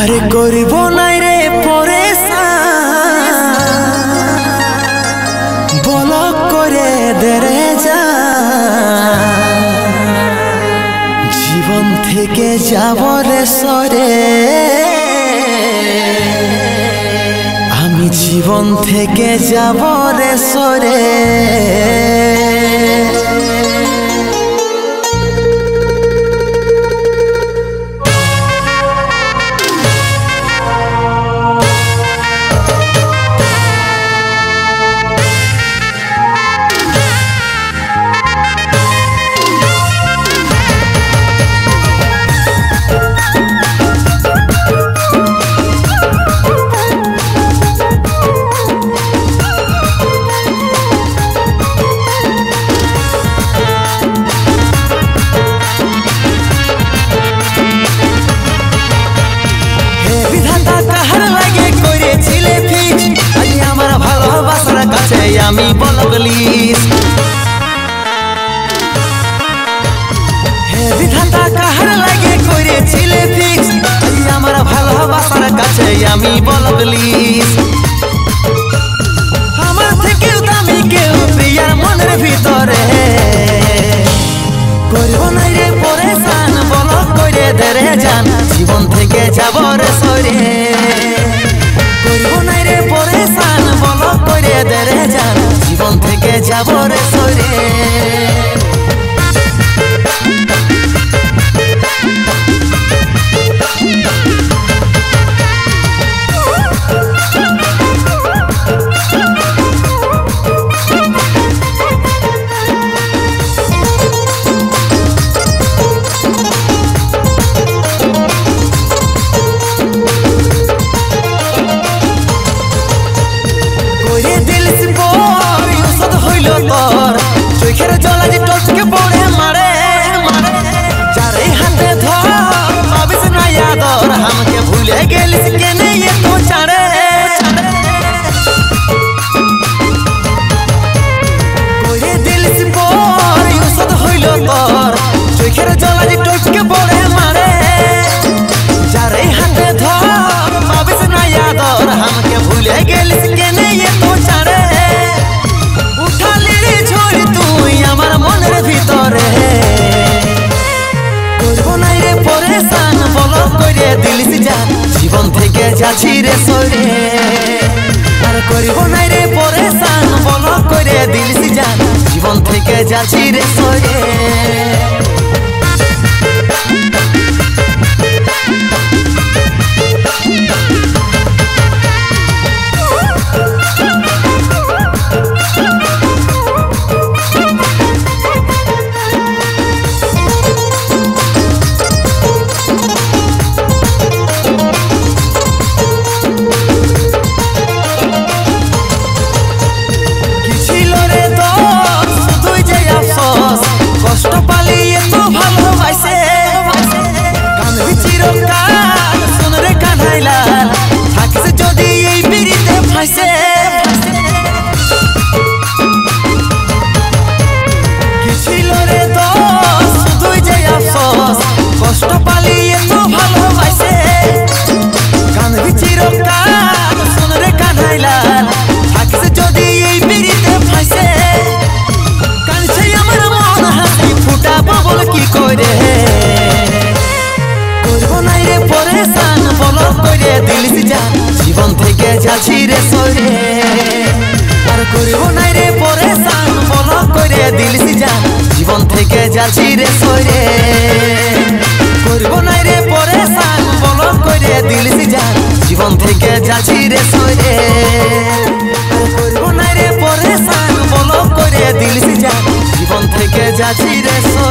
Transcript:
আরে করিব নাই রে পরেশান বলক করে দেরে যা জীবন থেকে যাব রে সরে আমি জীবন থেকে যাব রে সরে আমি বলগলিস হে বিধাতা কাহার লাগে করেছিলে ফিক্স আমার ভালোবাসার কাছে আমি বলগলিস আমার থেকেও দামি কেউ প্রিয়ার মনের ভিতরে করব নাই রে পরেশান বলক করে দেরে যান জীবন থেকে যাব রে সরে করব নাই রে পরেশান বলক করে দেরে যান জীবন থেকে যাব রে সরে চোখের জলা যে টচকে পড়ে মারে যারে হাতে ধর পাবিস না আদর আমাকে ভুলে গেলিস কেনে এত ছাড়ে করে দিলিস পর ওষুধ হইল তোর চোখের জলা যে টচকে পড়ে মারে যারে হাতে ধর পাবিস না আদর আমাকে ভুলে গেলিস কেনে এত ছাড়ে জীবন থেকে যাচ্ছি রে সরে আর করিব নাই রে পরেশান বলক করে দিলিস জান জীবন থেকে যাচ্ছি রে সরে কষ্ট পালি এত ভালোবাসে কাঁদবি চিরকাল শোন রে কানাইলাল থাকিস যদি এই পিড়িতে ফাঁসে কাঁদছে আমার মন হাসি ফুটাবো বল কি করে করব নাই রে পরেশান বলক করে দিলিস জান জীবন থেকে যাচ্ছি রে সরে আর করব নাই রে পরেশান বলক করে দিলিস জান জীবন থেকে যাচ্ছি রে সরে করব নাই রে পরেশান বলক করে দিলিস জান জীবন থেকে যাচ্ছি রে সরে করব নাই রে পরেশান বলক করে দিলিস জান জীবন থেকে যাচ্ছি রে সরে।